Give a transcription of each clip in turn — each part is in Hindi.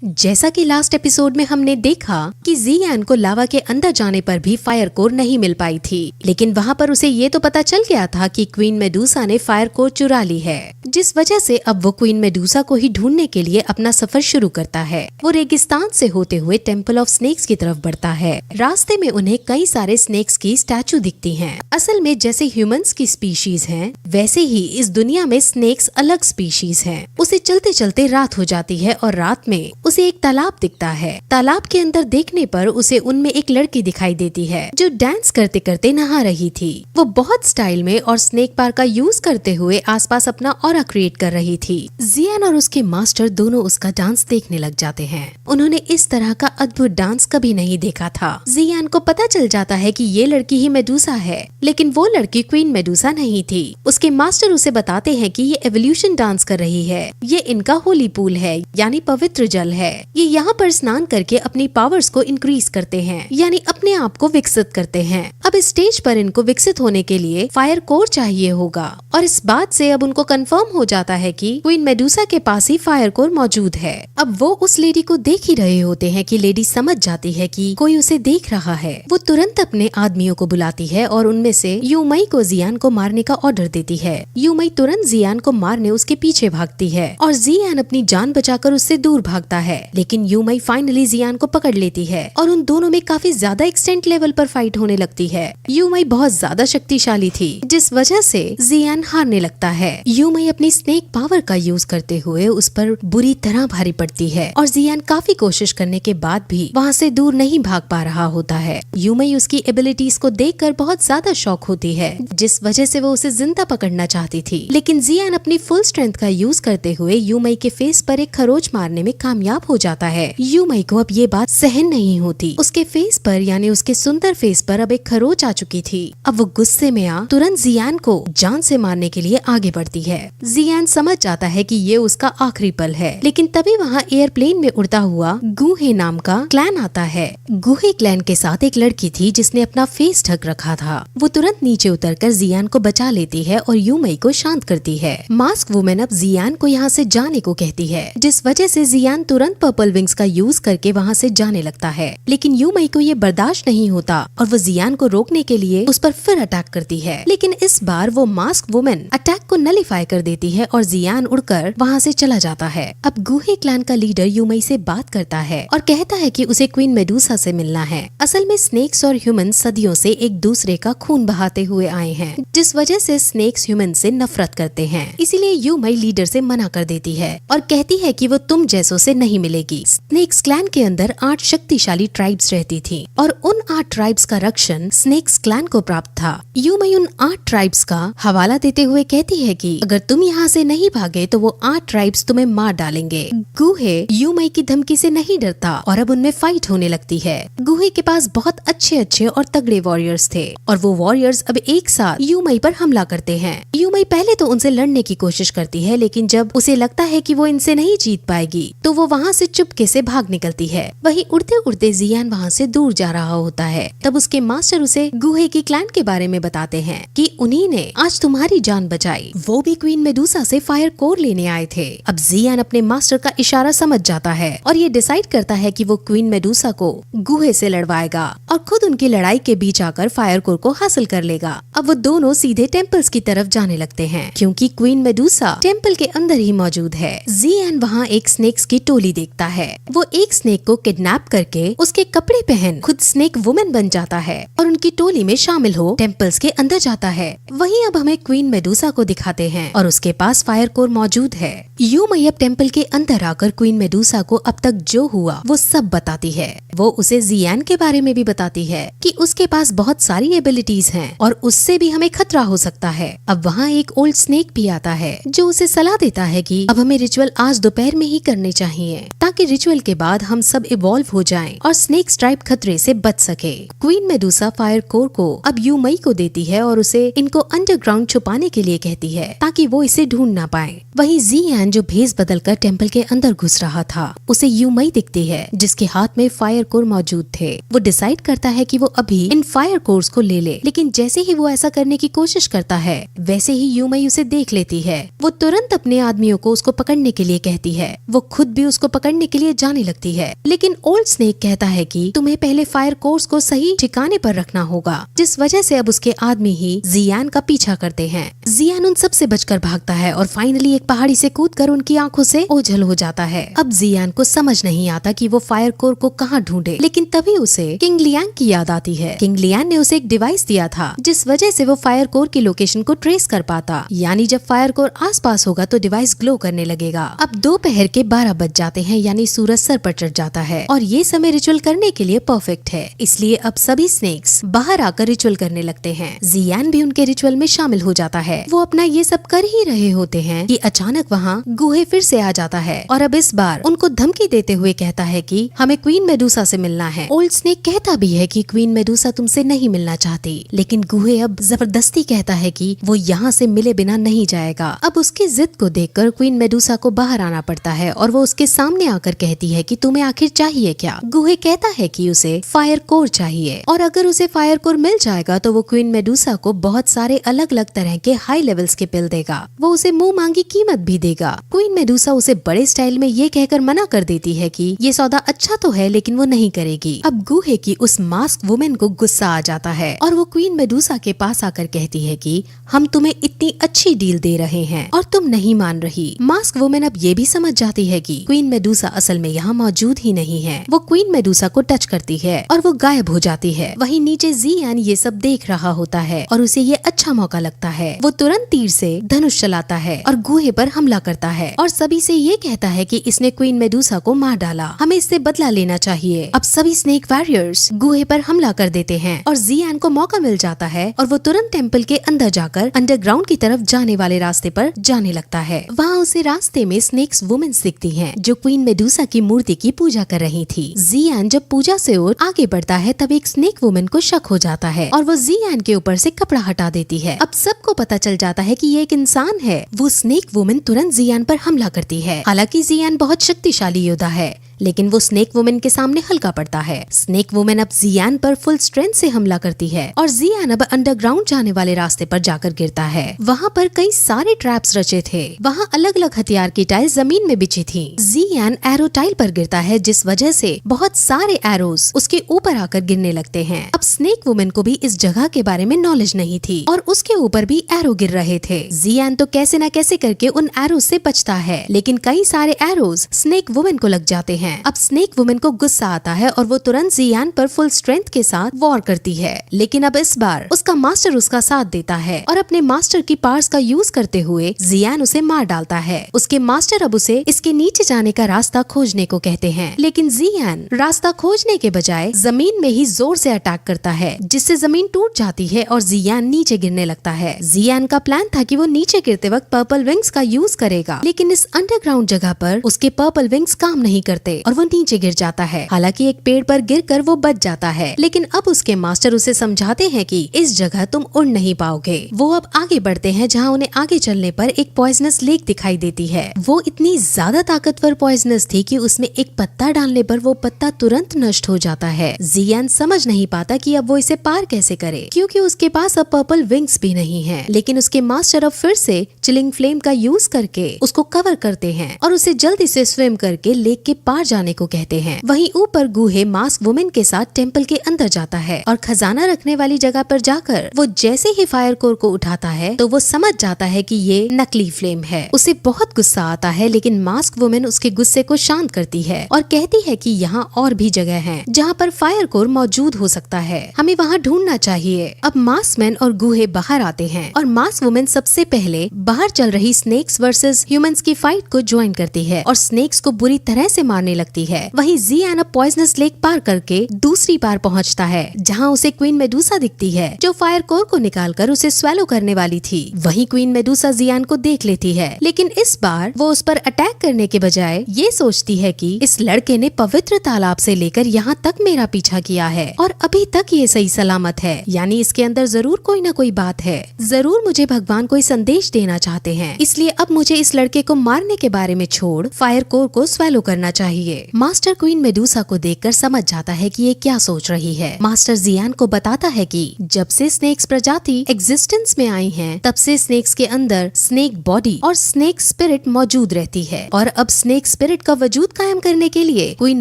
जैसा कि लास्ट एपिसोड में हमने देखा कि जियान को लावा के अंदर जाने पर भी फायर कोर नहीं मिल पाई थी, लेकिन वहाँ पर उसे ये तो पता चल गया था कि क्वीन मेडुसा ने फायर कोर चुरा ली है, जिस वजह से अब वो क्वीन मेडुसा को ही ढूंढने के लिए अपना सफर शुरू करता है। वो रेगिस्तान से होते हुए टेम्पल ऑफ स्नेक्स की तरफ बढ़ता है। रास्ते में उन्हें कई सारे स्नेक्स की स्टैचू दिखती हैं। असल में जैसे ह्यूमंस की स्पीशीज हैं, वैसे ही इस दुनिया में स्नेक्स अलग स्पीशीज हैं। उसे चलते चलते रात हो जाती है और रात में उसे एक तालाब दिखता है। तालाब के अंदर देखने पर उसे उनमें एक लड़की दिखाई देती है जो डांस करते करते नहा रही थी। वो बहुत स्टाइल में और स्नेक पार का यूज करते हुए आसपास अपना ऑरा क्रिएट कर रही थी। जियान और उसके मास्टर दोनों उसका डांस देखने लग जाते हैं। उन्होंने इस तरह का अद्भुत डांस कभी नहीं देखा था। जियान को पता चल जाता है कि ये लड़की ही मेडुसा है, लेकिन वो लड़की क्वीन मेडुसा नहीं थी। उसके मास्टर उसे बताते हैं कि ये एवोल्यूशन डांस कर रही है। ये इनका होली पूल है, यानी पवित्र जल है। ये यहाँ पर स्नान करके अपनी पावर्स को इंक्रीज करते हैं, यानी अपने आप को विकसित करते हैं। अब इस स्टेज पर इनको विकसित होने के लिए फायर कोर चाहिए होगा, और इस बात से अब उनको कंफर्म हो जाता है कि क्वीन मेडुसा के पास ही फायर कोर मौजूद है। अब वो उस लेडी को देख ही रहे होते हैं कि लेडी समझ जाती है कि कोई उसे देख रहा है। वो तुरंत अपने आदमियों को बुलाती है और उनमें से यूमई को जियान को मारने का ऑर्डर देती है। यूमई तुरंत जियान को मारने उसके पीछे भागती है और जियान अपनी जान बचाकर उससे दूर भागता है, लेकिन यूमई फाइनली जियान को पकड़ लेती है और उन दोनों में काफी ज्यादा एक्सटेंट लेवल पर फाइट होने लगती है। यूमई बहुत ज्यादा शक्तिशाली थी, जिस वजह से जियान हारने लगता है। यूमई अपनी स्नेक पावर का यूज करते हुए उस पर बुरी तरह भारी पड़ती है और जियान काफी कोशिश करने के बाद भी वहाँ से दूर नहीं भाग पा रहा होता है। यूमई उसकी एबिलिटीज को देखकर बहुत ज्यादा शॉक होती है, जिस वजह से वो उसे जिंदा पकड़ना चाहती थी, लेकिन जियान अपनी फुल स्ट्रेंथ का यूज करते हुए यूमई के फेस पर एक खरोच मारने में कामयाब हो जाता है। यूमई को अब ये बात सहन नहीं होती। उसके फेस पर, यानी उसके सुंदर फेस पर अब एक खरोच आ चुकी थी। अब वो गुस्से में आ तुरंत जियान को जान से मारने के लिए आगे बढ़ती है। जियान समझ जाता है कि ये उसका आखिरी पल है, लेकिन तभी वहाँ एयरप्लेन में उड़ता हुआ गुहे नाम का क्लैन आता है। गुहे क्लैन के साथ एक लड़की थी जिसने अपना फेस ढक रखा था। वो तुरंत नीचे उतरकर जियान को बचा लेती है और यूमई को शांत करती है। मास्क वुमेन अब जियान को यहाँ से जाने को कहती है, जिस वजह से जियान तुरंत पर्पल विंग्स का यूज करके वहाँ से जाने लगता है, लेकिन यूमई को ये बर्दाश्त नहीं होता और वो जियान को रोकने के लिए उस पर फिर अटैक करती है, लेकिन इस बार वो मास्क वुमेन अटैक को नलीफाई कर देती है और जियान उड़कर वहाँ से चला जाता है। अब गुहे क्लैन का लीडर यूमई से बात करता है और कहता है कि उसे क्वीन मेडुसा से मिलना है। असल में स्नेक्स और ह्यूमन सदियों से एक दूसरे का खून बहाते हुए आए हैं, जिस वजह से स्नेक्स ह्यूमन से नफरत करते हैं। इसीलिए यूमई लीडर से मना कर देती है और कहती है कि वो तुम जैसों से नहीं मिलेगी। स्नेक्स क्लैन के अंदर 8 शक्तिशाली ट्राइब्स रहती थी और उन 8 ट्राइब्स का रक्षण स्नेक्स क्लैन को प्राप्त था। यूमई उन 8 ट्राइब्स का हवाला देते हुए कहती है कि अगर तुम यहाँ से नहीं भागे तो वो 8 ट्राइब्स तुम्हें मार डालेंगे। गुहे यूमई की धमकी से नहीं डरता और अब उनमें फाइट होने लगती है। गुहे के पास बहुत अच्छे और तगड़े वॉरियर्स थे और वो वॉरियर्स अब एक साथ यूमई पर हमला करते हैं। यूमई पहले तो उनसे लड़ने की कोशिश करती है, लेकिन जब उसे लगता है कि वो इनसे नहीं जीत पाएगी तो वो वहाँ से चुपके से भाग निकलती है। वहीं उड़ते उड़ते जियान वहाँ से दूर जा रहा होता है। तब उसके मास्टर उसे गुहे की क्लैन के बारे में बताते हैं कि उन्हीं ने आज तुम्हारी जान बचाई। वो भी क्वीन मेडुसा से फायर कोर लेने आए थे। अब जियान अपने मास्टर का इशारा समझ जाता है और ये डिसाइड करता है कि वो क्वीन मेडुसा को गुहे से लड़वाएगा और खुद उनकी लड़ाई के बीच आकर फायर कोर को हासिल कर लेगा। अब वो दोनों सीधे टेम्पल्स की तरफ जाने लगते हैं, क्योंकि क्वीन मेडुसा टेम्पल के अंदर ही मौजूद है। जियान वहाँ एक स्नेक्स की टोली देखता है। वो एक स्नेक को किडनैप करके उसके कपड़े पहन खुद स्नेक वुमेन बन जाता है और उनकी टोली में शामिल हो टेम्पल्स के अंदर जाता है। वहीं अब हमें क्वीन मेडुसा को दिखाते हैं और उसके पास फायर कोर मौजूद है। यूमई अब टेम्पल के अंदर आकर क्वीन मेडुसा को अब तक जो हुआ वो सब बताती है। वो उसे जियान के बारे में भी बताती है कि उसके पास बहुत सारी एबिलिटीज हैं और उससे भी हमें खतरा हो सकता है। अब वहाँ एक ओल्ड स्नेक भी आता है जो उसे सलाह देता है कि अब हमें रिचुअल आज दोपहर में ही करने चाहिए, ताकि रिचुअल के बाद हम सब इवॉल्व हो जाएं और स्नेक ट्राइब खतरे से बच सके। क्वीन मेडुसा फायर कोर को अब यूमई को देती है और उसे इनको अंडरग्राउंड छुपाने के लिए कहती है, ताकि वो इसे ढूंढ ना पाए। वहीं जियान जो भेस बदलकर टेम्पल के अंदर घुस रहा था, उसे यूमई दिखती है जिसके हाथ में फायर कोर मौजूद थे। वो डिसाइड करता है कि वो अभी इन फायर कोर्स को ले ले, लेकिन जैसे ही वो ऐसा करने की कोशिश करता है वैसे ही यूमई उसे देख लेती है। वो तुरंत अपने आदमियों को उसको पकड़ने के लिए कहती है। वो खुद भी उसको पकड़ने ढूंढने के लिए जाने लगती है। लेकिन ओल्ड स्नेक कहता है कि तुम्हें पहले फायर कोर्स को सही ठिकाने पर रखना होगा, जिस वजह से अब उसके आदमी ही जियान का पीछा करते हैं। जियान उन सब से बचकर भागता है और फाइनली एक पहाड़ी से कूदकर उनकी आंखों से ओझल हो जाता है। अब जियान को समझ नहीं आता कि वो फायर कोर को कहाँ ढूंढे, लेकिन तभी उसे किंग लियांग की याद आती है। किंग लियांग ने उसे एक डिवाइस दिया था जिस वजह से वो फायर कोर की लोकेशन को ट्रेस कर पाता, यानी जब फायर कोर आसपास होगा तो डिवाइस ग्लो करने लगेगा। अब दोपहर के 12 बज जाते हैं, यानी सूरज सर पर चढ़ जाता है और ये समय रिचुअल करने के लिए परफेक्ट है। इसलिए अब सभी स्नेक्स बाहर आकर रिचुअल करने लगते हैं। जियान भी उनके रिचुअल में शामिल हो जाता है। वो अपना ये सब कर ही रहे होते हैं कि अचानक वहाँ गुहे फिर से आ जाता है और अब इस बार उनको धमकी देते हुए कहता है कि हमें क्वीन मेडूसा से मिलना है। ओल्ड स्नेक कहता भी है कि क्वीन मेडूसा तुमसे नहीं मिलना चाहती, लेकिन गुहे अब जबरदस्ती कहता है कि वो यहाँ से मिले बिना नहीं जाएगा। अब उसकी जिद को देखकर क्वीन मेडूसा को बाहर आना पड़ता है और वो उसके सामने आकर कहती है कि तुम्हें आखिर चाहिए क्या। गुहे कहता है कि उसे फायर कोर चाहिए और अगर उसे फायर कोर मिल जाएगा तो वो क्वीन मेडूसा को बहुत सारे अलग अलग तरह के हाई लेवल्स के पिल देगा। वो उसे मुंह मांगी कीमत भी देगा। क्वीन मेडूसा उसे बड़े स्टाइल में ये कहकर मना कर देती है कि ये सौदा अच्छा तो है लेकिन वो नहीं करेगी। अब गुहे की उस मास्क वुमेन को गुस्सा आ जाता है और वो क्वीन मेडूसा के पास आकर कहती है कि हम तुम्हें इतनी अच्छी डील दे रहे हैं और तुम नहीं मान रही। मास्क वुमेन अब ये भी समझ जाती है कि क्वीन मेडूसा असल में यहाँ मौजूद ही नहीं है। वो क्वीन मेडूसा को टच करती है और वो गायब हो जाती है। वहीं नीचे जियान ये सब देख रहा होता है और उसे ये अच्छा मौका लगता है। वो तुरंत तीर से धनुष चलाता है और गुहे पर हमला करता है और सभी से ये कहता है कि इसने क्वीन मेडूसा को मार डाला, हमें इससे बदला लेना चाहिए। अब सभी स्नेक वॉरियर्स गुहे पर हमला कर देते हैं और जियान को मौका मिल जाता है और वो तुरंत टेम्पल के अंदर जाकर अंडरग्राउंड की तरफ जाने वाले रास्ते पर जाने लगता है। वहाँ उसे रास्ते में स्नेक्स वुमेन्स दिखती हैं जो क्वीन मेडूसा की मूर्ति की पूजा कर रही थी। जियान जब पूजा से और आगे बढ़ता है तब एक स्नेक वुमेन को शक हो जाता है और वो जियान के ऊपर से कपड़ा हटा देती है। अब सबको पता चल जाता है कि ये एक इंसान है। वो स्नेक वुमेन तुरंत जियान पर हमला करती है। हालांकि जियान बहुत शक्तिशाली योद्धा है लेकिन वो स्नेक वुमेन के सामने हल्का पड़ता है। स्नेक वुमेन अब जियान पर फुल स्ट्रेंथ से हमला करती है और जियान अब अंडरग्राउंड जाने वाले रास्ते पर जाकर गिरता है। वहाँ पर कई सारे ट्रैप्स रचे थे। वहाँ अलग अलग हथियार की टाइल जमीन में बिछी थी। जियान एरो टाइल पर गिरता है जिस वजह से बहुत सारे एरोज उसके ऊपर आकर गिरने लगते हैं। अब स्नेक वुमेन को भी इस जगह के बारे में नॉलेज नहीं थी और उसके ऊपर भी एरो गिर रहे थे। जियान तो कैसे न कैसे करके उन एरोज से बचता है, लेकिन कई सारे एरोज स्नेक वुमेन को लग जाते हैं। अब स्नेक वुमेन को गुस्सा आता है और वो तुरंत जियान पर फुल स्ट्रेंथ के साथ वॉर करती है, लेकिन अब इस बार उसका मास्टर उसका साथ देता है और अपने मास्टर की पावर्स का यूज करते हुए जियान उसे मार डालता है। उसके मास्टर अब उसे इसके नीचे जाने का रास्ता खोजने को कहते हैं, लेकिन जियान रास्ता खोजने के बजाय जमीन में ही जोर से अटैक करता है जिससे जमीन टूट जाती है और जियान नीचे गिरने लगता है। जियान का प्लान था कि वो नीचे गिरते वक्त पर्पल विंग्स का यूज करेगा, लेकिन इस अंडरग्राउंड जगह पर उसके पर्पल विंग्स काम नहीं करते और वो नीचे गिर जाता है। हालांकि एक पेड़ पर गिरकर वो बच जाता है, लेकिन अब उसके मास्टर उसे समझाते हैं कि इस जगह तुम उड़ नहीं पाओगे। वो अब आगे बढ़ते हैं जहाँ उन्हें आगे चलने पर एक पॉइजनस लेक दिखाई देती है। वो इतनी ज्यादा ताकतवर पॉइजनस थी कि उसमें एक पत्ता डालने पर वो पत्ता तुरंत नष्ट हो जाता है। जियान समझ नहीं पाता कि अब वो इसे पार कैसे करे, क्योंकि उसके पास अब पर्पल विंग्स भी नहीं है। लेकिन उसके मास्टर अब फिर से चिलिंग फ्लेम का यूज करके उसको कवर करते हैं और उसे जल्दी से स्विम करके लेक के पार जाने को कहते हैं। वहीं ऊपर गुहे मास्क वुमेन के साथ टेम्पल के अंदर जाता है और खजाना रखने वाली जगह पर जाकर वो जैसे ही फायर कोर को उठाता है तो वो समझ जाता है कि ये नकली फ्लेम है। उसे बहुत गुस्सा आता है, लेकिन मास्क वुमेन उसके गुस्से को शांत करती है और कहती है कि यहाँ और भी जगह है जहाँ पर फायर कोर मौजूद हो सकता है, हमें वहाँ ढूंढना चाहिए। अब मास्क मैन और गुहे बाहर आते हैं और मास्क वुमेन सबसे पहले बाहर चल रही स्नेक्स वर्सेस ह्यूमंस की फाइट को ज्वाइन करती है और स्नेक्स को बुरी तरह से मारने लगती है। वहीं जियान अब पॉइजनस लेक पार करके दूसरी पार पहुंचता है जहां उसे क्वीन मेडूसा दिखती है जो फायर कोर को निकालकर उसे स्वेलो करने वाली थी। वहीं क्वीन मेडूसा जियान को देख लेती है, लेकिन इस बार वो उस पर अटैक करने के बजाय ये सोचती है कि इस लड़के ने पवित्र तालाब से लेकर यहाँ तक मेरा पीछा किया है और अभी तक ये सही सलामत है, यानी इसके अंदर जरूर कोई ना कोई बात है, जरूर मुझे भगवान कोई संदेश देना चाहते हैं। इसलिए अब मुझे इस लड़के को मारने के बारे में छोड़ फायर कोर को स्वेलो करना चाहिए। चाहिए। मास्टर क्वीन मेडूसा को देखकर समझ जाता है कि ये क्या सोच रही है। मास्टर जियान को बताता है कि जब से स्नेक्स प्रजाति एग्जिस्टेंस में आई हैं, तब से स्नेक्स के अंदर स्नेक बॉडी और स्नेक स्पिरिट मौजूद रहती है और अब स्नेक स्पिरिट का वजूद कायम करने के लिए क्वीन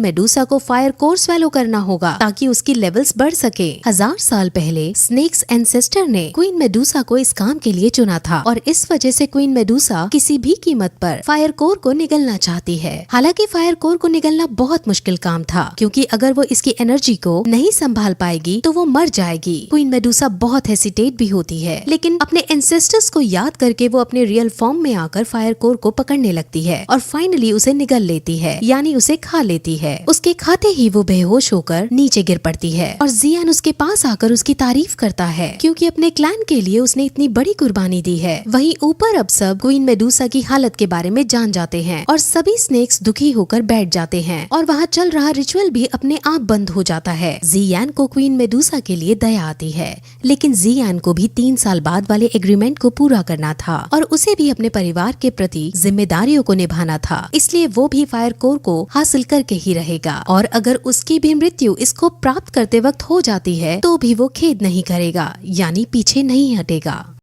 मेडूसा को फायर कोर स्वेलो करना होगा ताकि उसकी लेवल्स बढ़ सके। 1000 साल पहले स्नेक्स एंसेस्टर ने क्वीन मेडूसा को इस काम के लिए चुना था और इस वजह से क्वीन मेडूसा किसी भी कीमत पर फायर कोर को निगलना चाहती है। हालांकि फायर कोर को निगलना बहुत मुश्किल काम था, क्योंकि अगर वो इसकी एनर्जी को नहीं संभाल पाएगी तो वो मर जाएगी। क्वीन मेडूसा बहुत हेसिटेट भी होती है, लेकिन अपने एंसेस्टर्स को याद करके वो अपने रियल फॉर्म में आकर फायर कोर को पकड़ने लगती है और फाइनली उसे निगल लेती है, यानी उसे खा लेती है। उसके खाते ही वो बेहोश होकर नीचे गिर पड़ती है और जियान उसके पास आकर उसकी तारीफ करता है, क्योंकि अपने क्लैन के लिए उसने इतनी बड़ी कुर्बानी दी है। वहीं ऊपर अब सब क्वीन मेडूसा की हालत के बारे में जान जाते हैं और सभी स्नेक्स दुखी होकर बैठ जाते हैं और वहाँ चल रहा रिचुअल भी अपने आप बंद हो जाता है। जियान को क्वीन मेडूसा के लिए दया आती है, लेकिन जियान को भी 3 साल बाद वाले एग्रीमेंट को पूरा करना था और उसे भी अपने परिवार के प्रति जिम्मेदारियों को निभाना था, इसलिए वो भी फायर कोर को हासिल करके ही रहेगा और अगर उसकी भी मृत्यु इसको प्राप्त करते वक्त हो जाती है तो भी वो खेद नहीं करेगा, यानी पीछे नहीं हटेगा।